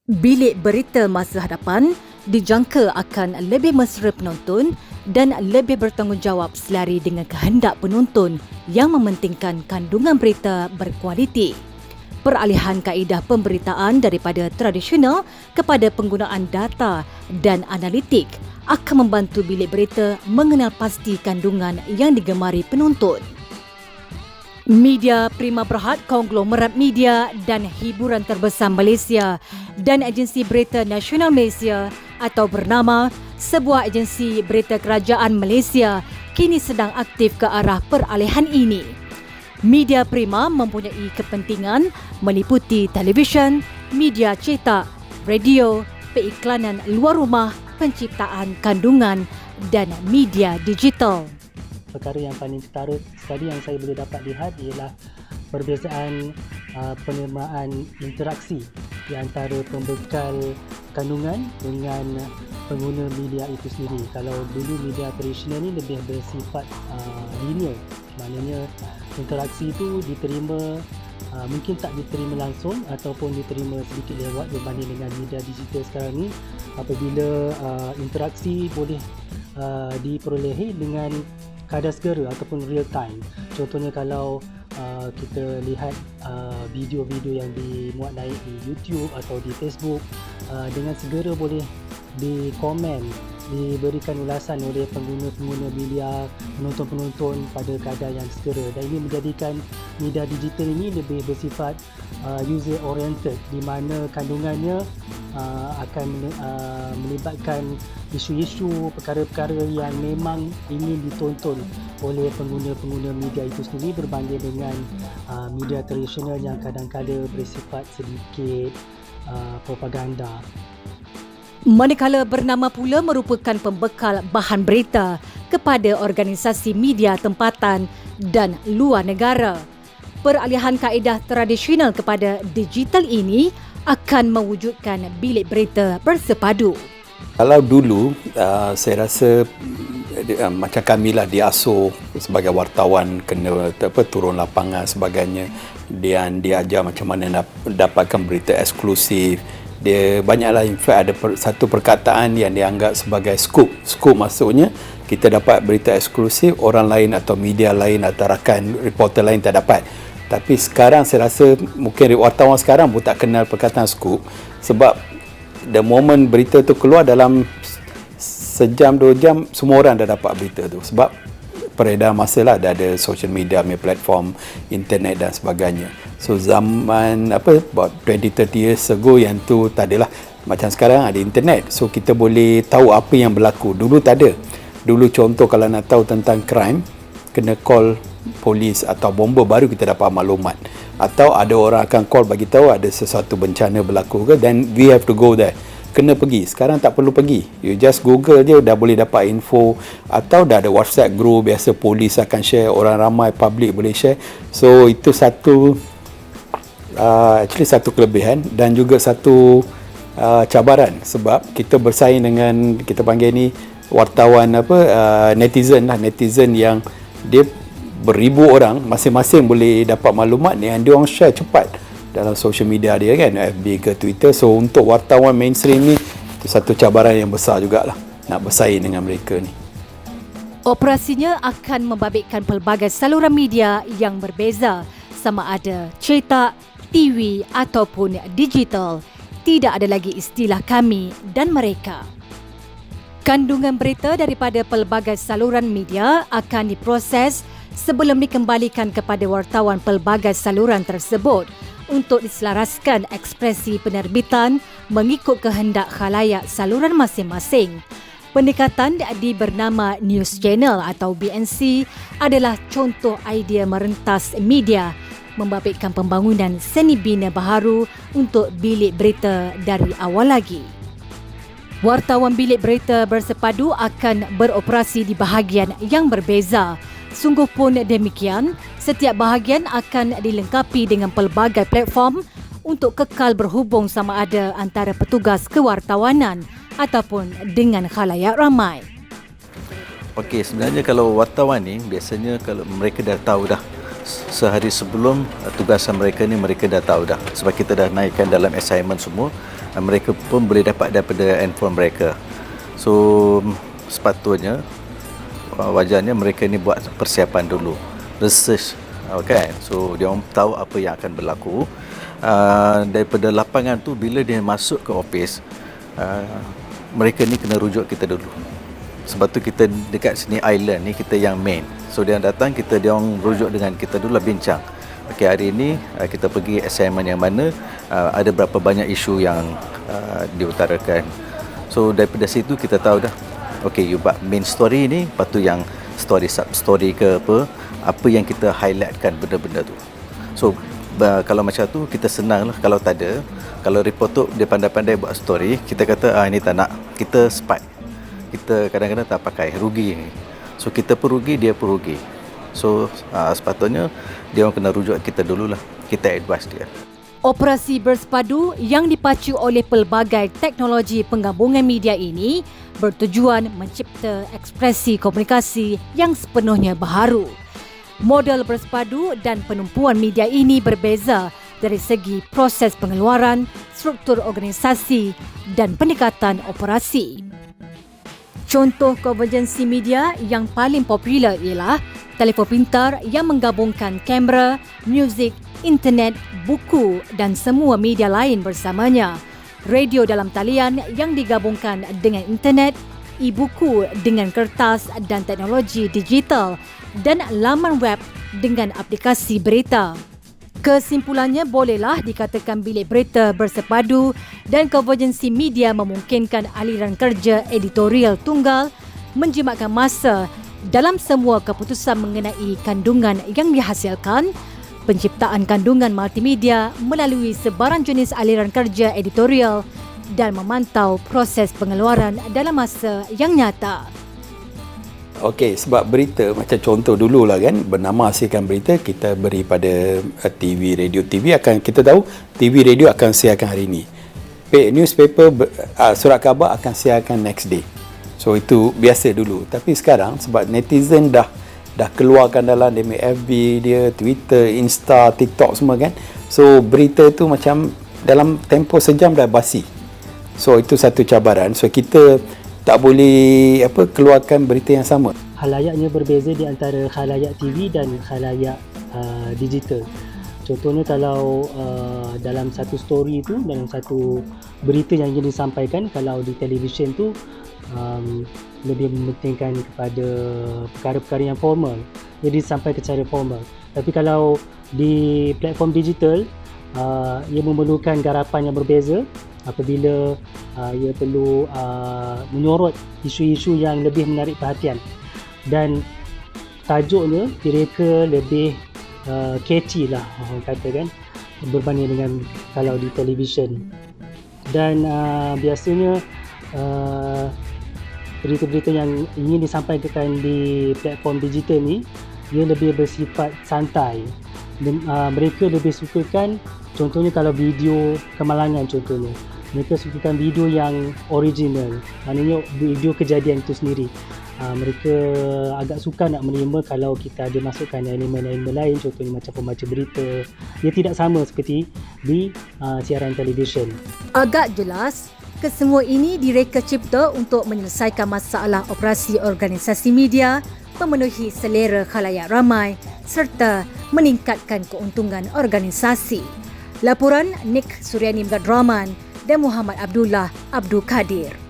Bilik berita masa hadapan dijangka akan lebih mesra penonton dan lebih bertanggungjawab selari dengan kehendak penonton yang mementingkan kandungan berita berkualiti. Peralihan kaedah pemberitaan daripada tradisional kepada penggunaan data dan analitik akan membantu bilik berita mengenal pasti kandungan yang digemari penonton. Media Prima Berhad, konglomerat media dan hiburan terbesar Malaysia dan agensi berita nasional Malaysia atau bernama sebuah agensi berita kerajaan Malaysia kini sedang aktif ke arah peralihan ini. Media Prima mempunyai kepentingan meliputi televisyen, media cetak, radio, periklanan luar rumah, penciptaan kandungan dan media digital. Perkara yang paling ketara sekali yang saya boleh dapat lihat ialah perbezaan penerimaan interaksi di antara pembekal kandungan dengan pengguna media itu sendiri. Kalau dulu media tradisional ni lebih bersifat linear, maknanya interaksi itu diterima mungkin tak diterima langsung ataupun diterima sedikit lewat berbanding dengan media digital sekarang ni, apabila interaksi boleh diperolehi dengan kadar segera ataupun real time. Contohnya kalau kita lihat video-video yang dimuat naik di YouTube atau di Facebook, dengan segera boleh dikomen, diberikan ulasan oleh pengguna-pengguna media, penonton-penonton pada kadar yang segera, dan ini menjadikan media digital ini lebih bersifat user oriented, di mana kandungannya akan melibatkan isu-isu, perkara-perkara yang memang ingin ditonton oleh pengguna-pengguna media itu sendiri berbanding dengan media tradisional yang kadang-kadang bersifat sedikit propaganda. Manakala bernama pula merupakan pembekal bahan berita kepada organisasi media tempatan dan luar negara. Peralihan kaedah tradisional kepada digital ini akan mewujudkan bilik berita bersepadu. Kalau dulu, saya rasa macam kamilah diasuh sebagai wartawan, kena turun lapangan sebagainya, dan diajar macam mana dapatkan berita eksklusif. Dia banyaklah, in fact ada satu perkataan yang dianggap sebagai scoop. Scoop maksudnya kita dapat berita eksklusif, orang lain atau media lain atau rakan reporter lain tak dapat. Tapi sekarang saya rasa mungkin wartawan sekarang pun tak kenal perkataan scoop, sebab the moment berita tu keluar dalam sejam 2 jam semua orang dah dapat berita tu, sebab peredaran masa lah, dah ada social media, platform internet dan sebagainya. So zaman about 20-30 years ago yang tu tak adalah macam sekarang ada internet, so kita boleh tahu apa yang berlaku. Dulu tak ada. Dulu contoh kalau nak tahu tentang crime, kena call polis atau bomba baru kita dapat maklumat, atau ada orang akan call bagi tahu ada sesuatu bencana berlaku ke, then we have to go there, kena pergi. Sekarang tak perlu pergi, you just google je dah boleh dapat info, atau dah ada WhatsApp group, biasa polis akan share, orang ramai public boleh share. So itu satu actually satu kelebihan dan juga satu cabaran, sebab kita bersaing dengan, kita panggil ni wartawan netizen yang dia beribu orang, masing-masing boleh dapat maklumat ni, and dia orang share cepat dalam social media dia kan, FB ke Twitter. So untuk wartawan mainstream ni, itu satu cabaran yang besar jugalah nak bersaing dengan mereka ni. Operasinya akan membabitkan pelbagai saluran media yang berbeza, sama ada cetak, TV ataupun digital. Tidak ada lagi istilah kami dan mereka. Kandungan berita daripada pelbagai saluran media akan diproses sebelum dikembalikan kepada wartawan pelbagai saluran tersebut untuk diselaraskan ekspresi penerbitan mengikut kehendak khalayak saluran masing-masing. Pendekatan di bernama News Channel atau BNC adalah contoh idea merentas media membabitkan pembangunan seni bina baharu untuk bilik berita dari awal lagi. Wartawan bilik berita bersepadu akan beroperasi di bahagian yang berbeza. Sungguh pun demikian, setiap bahagian akan dilengkapi dengan pelbagai platform untuk kekal berhubung sama ada antara petugas kewartawanan ataupun dengan khalayak ramai. Okey, sebenarnya kalau wartawan ni biasanya kalau mereka dah tahu dah sehari sebelum tugasan mereka ni mereka dah tahu dah, sebab kita dah naikkan dalam assignment semua, mereka pun boleh dapat daripada handphone mereka. So sepatutnya wajarnya mereka ni buat persiapan dulu, research, kan? So dia orang tahu apa yang akan berlaku. Daripada lapangan tu, bila dia masuk ke office, mereka ni kena rujuk kita dulu. Sebab tu kita dekat sini island ni kita yang main. So dia datang, dia orang rujuk dengan kita dulu, bincang. Okey, hari ini kita pergi assignment yang mana, ada berapa banyak isu yang diutarakan. So daripada situ kita tahu dah, okey, you buat main story ni, lepas tu yang story sub story ke apa yang kita highlightkan benda-benda tu. So kalau macam tu kita senang lah. Kalau tak ada, kalau reporter dia pandai-pandai buat story, kita kata ini tak nak, kita spike. Kita kadang-kadang tak pakai, rugi ni. So kita pun rugi, dia pun rugi. So sepatutnya dia orang kena rujuk kita dululah, kita advise dia. Operasi bersepadu yang dipacu oleh pelbagai teknologi penggabungan media ini bertujuan mencipta ekspresi komunikasi yang sepenuhnya baharu. Model bersepadu dan penumpuan media ini berbeza dari segi proses pengeluaran, struktur organisasi dan pendekatan operasi. Contoh konvergensi media yang paling popular ialah telefon pintar yang menggabungkan kamera, muzik, internet, buku dan semua media lain bersamanya. Radio dalam talian yang digabungkan dengan internet, e-buku dengan kertas dan teknologi digital dan laman web dengan aplikasi berita. Kesimpulannya, bolehlah dikatakan bilik berita bersepadu dan konvergensi media memungkinkan aliran kerja editorial tunggal menjimatkan masa dalam semua keputusan mengenai kandungan yang dihasilkan, penciptaan kandungan multimedia melalui sebarang jenis aliran kerja editorial dan memantau proses pengeluaran dalam masa yang nyata. Okey, sebab berita macam contoh dululah kan, bernama hasilkan berita, kita beri pada TV, radio. TV akan, kita tahu TV, radio akan siarkan hari ini. Newspaper, surat khabar akan siarkan next day. So itu biasa dulu. Tapi sekarang sebab netizen dah keluarkan dalam dia FB dia, Twitter, Insta, TikTok semua kan. So berita tu macam dalam tempoh sejam dah basi. So itu satu cabaran. So kita tak boleh keluarkan berita yang sama. Khalayaknya berbeza di antara khalayak TV dan khalayak digital. Contohnya kalau dalam satu story tu, dalam satu berita yang ingin disampaikan, kalau di televisyen tu lebih mementingkan kepada perkara-perkara yang formal, jadi disampaikan secara formal. Tapi kalau di platform digital, ia memerlukan garapan yang berbeza apabila ia perlu menyorot isu-isu yang lebih menarik perhatian dan tajuknya mereka lebih catchy lah orang kata kan, berbanding dengan kalau di televisyen. Dan biasanya berita-berita yang ingin disampaikan di platform digital ni ia lebih bersifat santai. Mereka lebih sukakan, contohnya kalau video kemalangan contohnya, mereka sukakan video yang original, maknanya video kejadian itu sendiri. Mereka agak suka nak menerima kalau kita ada masukkan elemen-elemen lain, contohnya macam pembaca berita. Ia tidak sama seperti di siaran televisyen. Agak jelas, kesemua ini direka cipta untuk menyelesaikan masalah operasi organisasi media, memenuhi selera khalayak ramai serta meningkatkan keuntungan organisasi. Laporan Nik Suryani Megat Rahman dan Muhammad Abdullah Abdul Kadir.